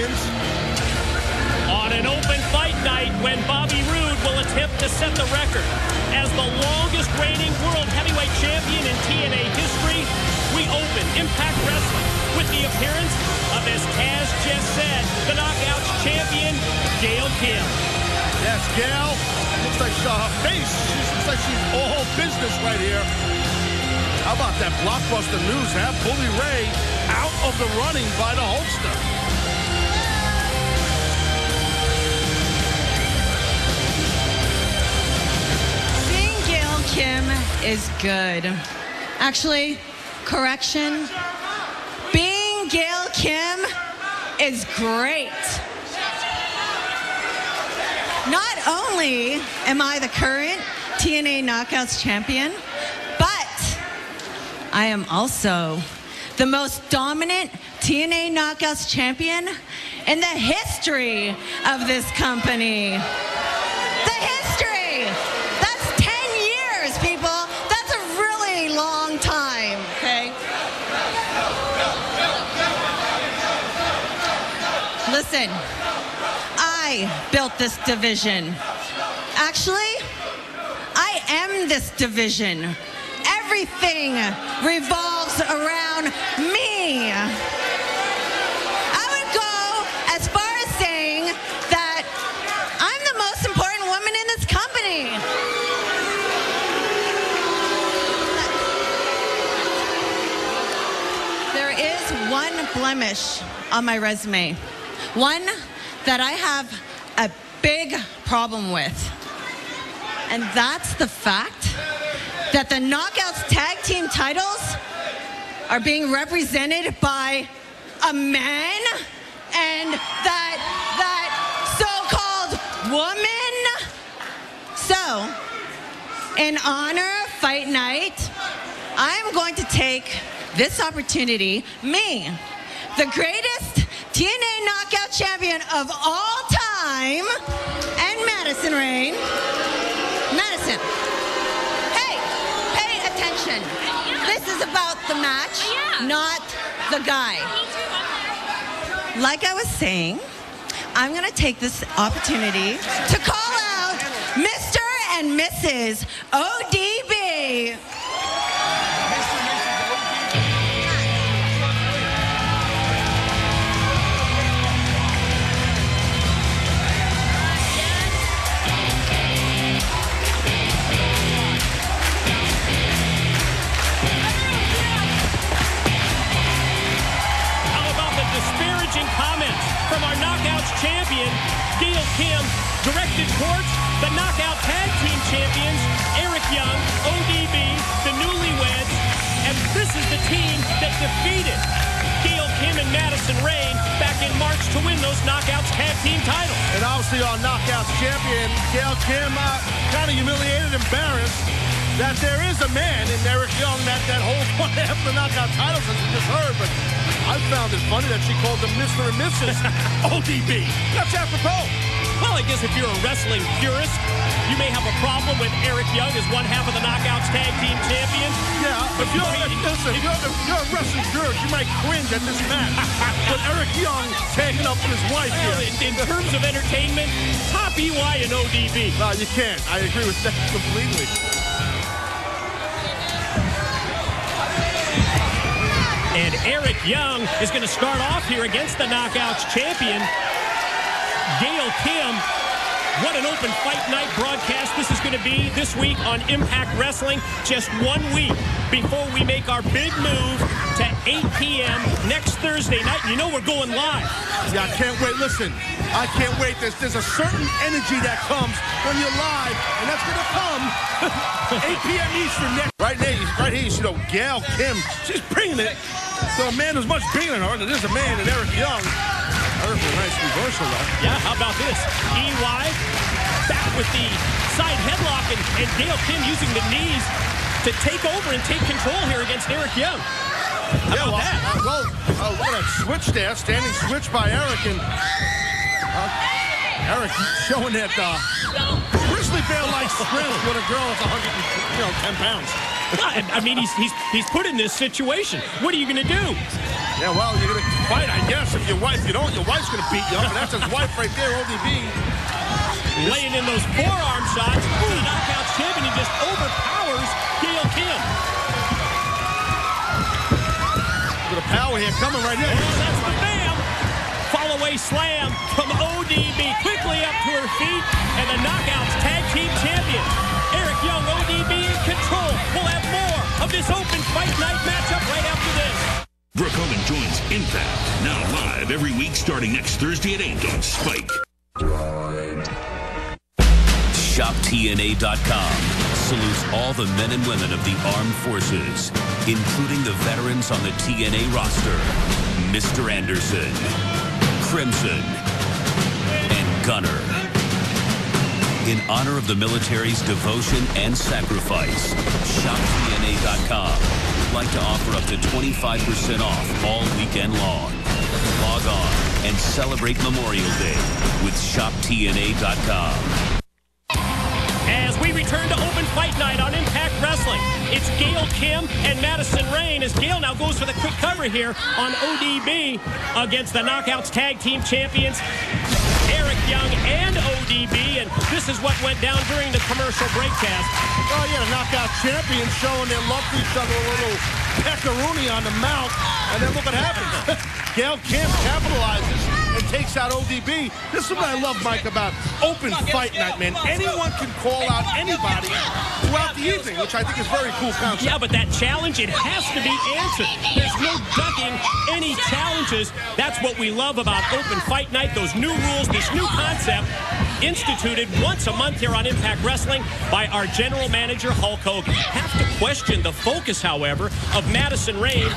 champions. On an open fight night when Bobby Roode will attempt to set the record as the longest reigning world heavyweight champion in TNA history, we open Impact Wrestling with the appearance of, as Taz just said, the Knockouts champion, Gail Kim. Yes, Gail. Looks like her face. Looks like she's all business right here. How about that blockbuster news? Have Bully Ray out of the running by the Hulkster. Seeing Gail Kim is good. Actually, correction. Being Gail Kim is great. Not only am I the current TNA Knockouts champion, but I am also the most dominant TNA Knockouts champion in the history of this company. The history! That's 10 years, people. That's a really long time, okay? Listen, I built this division. Actually, I am this division. Everything revolves around me. I would go as far as saying that I'm the most important woman in this company. There is one blemish on my resume. One that I have a big problem with. And that's the fact that the Knockouts tag team titles are being represented by a man, and that so-called woman. So, in honor of Fight Night, I'm going to take this opportunity, me, the greatest TNA Knockout champion of all time, and Madison, Rayne. Madison, hey, pay attention. This is about the match, not the guy. Like I was saying, I'm going to take this opportunity to call out Mr. and Mrs. ODB. Comments from our Knockouts champion, Gail Kim, directed towards the Knockout Tag Team champions, Eric Young, ODB, the newlyweds, and this is the team that defeated Gail Kim and Madison Rayne back in March to win those Knockouts Tag Team titles. And obviously our Knockouts champion, Gail Kim, kind of humiliated, embarrassed that there is a man in Eric Young that holds one half of the Knockout titles, as you just heard, but I found it funny that she called them Mr. and Mrs. ODB. That's apropos. Well, I guess if you're a wrestling purist, you may have a problem with Eric Young as one half of the Knockouts Tag Team champion. Yeah, if you're a wrestling purist, you might cringe at this match. But Eric Young taking up with his wife well, here. In terms of entertainment, top EY and ODB. No, you can't. I agree with that completely. And Eric Young is going to start off here against the Knockouts champion, Gail Kim. What an open fight night broadcast this is going to be this week on Impact Wrestling. Just 1 week before we make our big move to 8 p.m. next Thursday night. You know we're going live. Yeah, I can't wait. Listen, I can't wait. There's a certain energy that comes when you're live, and that's going to come 8 p.m. Eastern next. Right here, you see, Gail Kim. She's bringing it. So a man who's much bigger than her, and there's a man in Eric Young. Eric with a nice reversal, though. Yeah, how about this? EY back with the side headlock, and Gail Kim using the knees to take over and take control here against Eric Young. How about that? Look at that switch there. Standing switch by Eric, and Eric showing that grizzly bear-like strength with a girl that's 110 pounds. I mean, he's put in this situation. What are you going to do? Yeah, well, you're going to fight, I guess. If your wife's going to beat you up. And that's his wife right there, ODB. Laying in those forearm shots. The knockout champion, he just overpowers Gail Kim. With a power here coming right here. Oh, that's the bam! Fall-away slam from ODB. Quickly up to her feet. And the Knockouts Tag Team Champions. Eric Young, ODB in control. We'll have more of this open fight night matchup right after this. Brooke Hogan joins Impact, now live every week starting next Thursday at 8 on Spike. ShopTNA.com salutes all the men and women of the armed forces, including the veterans on the TNA roster, Mr. Anderson, Crimson, and Gunner. In honor of the military's devotion and sacrifice, ShopTNA.com would like to offer up to 25% off all weekend long. Log on and celebrate Memorial Day with ShopTNA.com. As we return to Open Fight Night on Impact Wrestling, it's Gail Kim and Madison Rayne as Gail now goes for the quick cover here on ODB against the Knockouts Tag Team Champions, Eric Young and ODB, and this is what went down during the commercial breakcast. Oh, yeah, the Knockout Champions showing their love for each other, a little peccaroonie on the mouth, and then look what happens. Gail Kim capitalizes and takes out ODB. This is what I love, Mike, about Open Fight Night, man. Anyone can call out anybody throughout the evening, which I think is very cool concept. Yeah, but that challenge, it has to be answered. There's no ducking any challenges. That's what we love about Open Fight Night, those new rules, this new concept instituted once a month here on Impact Wrestling by our general manager, Hulk Hogan. Have to question the focus, however, of Madison Rayne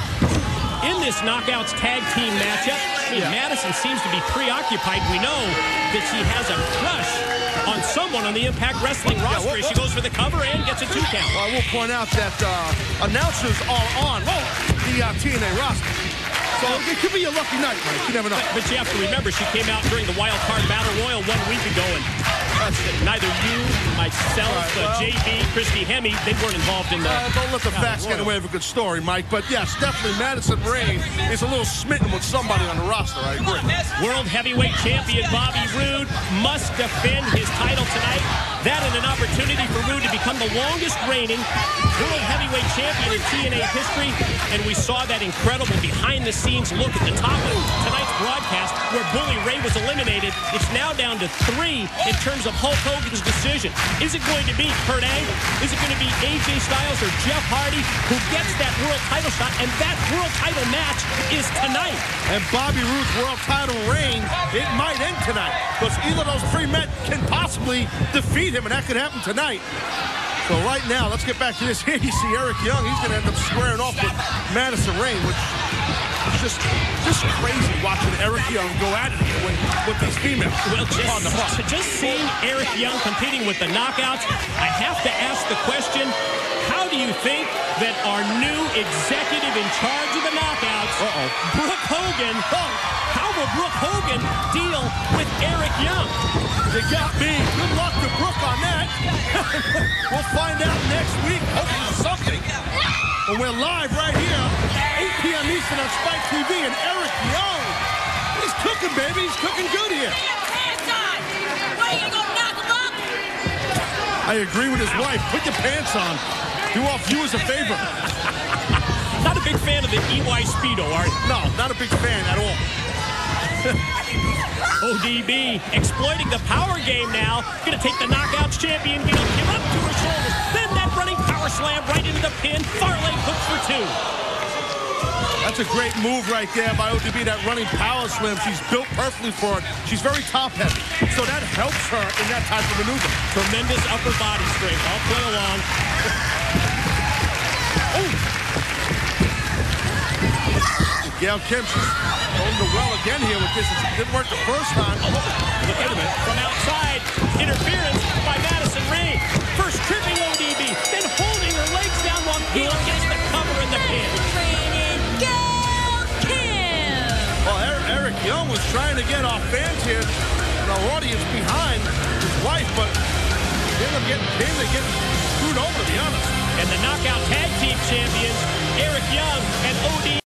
in this Knockouts tag team matchup. Madison seems to be preoccupied. We know that she has a crush on someone on the Impact Wrestling roster. She goes for the cover and gets a 2 count. Well, I will point out that announcers are on the TNA roster. So it could be a lucky night, Mike. You never know. But you have to remember, she came out during the Wild Card Battle Royal 1 week ago, and neither you, myself, JB, Christy Hemme, they weren't involved in the... Don't let the facts get away with a good story, Mike. But yes, definitely Madison Rayne is a little smitten with somebody on the roster. I agree. World Heavyweight Champion Bobby Roode must defend his title tonight. That and an opportunity for Roode to become the longest reigning World Heavyweight Champion in TNA history. And we saw that incredible behind-the-scenes look at the top of tonight's broadcast where Bully Ray was eliminated. It's now down to 3 in terms of Hulk Hogan's decision. Is it going to be Kurt Angle? Is it going to be AJ Styles or Jeff Hardy who gets that world title shot? And that world title match is tonight. And Bobby Roode's world title reign, it might end tonight. Because either of those 3 men can possibly defeat him, and that could happen tonight. So right now, let's get back to this. Here you see Eric Young. He's going to end up squaring off with Madison Rayne, which is just crazy watching Eric Young go at it with these females. Well, just seeing Eric Young competing with the Knockouts, I have to ask the question, how do you think that our new executive in charge of the Knockouts, Brooke Hogan, how will Brooke Hogan deal with Eric Young? You got me. Good luck to Brooke on that. We'll find out next week. Hopefully something. And we're live right here, 8 p.m. Eastern on Spike TV. And Eric Young, he's cooking, baby. He's cooking good here. I agree with his wife. Put your pants on. Do our viewers a favor. Not a big fan of the EY Speedo, are you? No, not a big fan at all. ODB exploiting the power game now. Going to take the Knockouts champion, Gail Kim up to her shoulders. Then that running power slam right into the pin. Far leg hook for 2. That's a great move right there by ODB, that running power slam. She's built perfectly for it. She's very top-heavy, so that helps her in that type of maneuver. Tremendous upper body strength. I'll play along. Gail Kim, she's going to well again here with this. It didn't work the first time. Wait a minute. From outside, interference by Madison Rayne. First tripping ODB, then holding her legs down while Gail gets the cover in the pin. Well, Eric Young was trying to get our fans here and our audience behind his wife, but they ended up getting screwed over, to be honest. And the Knockout Tag Team Champions, Eric Young and ODB.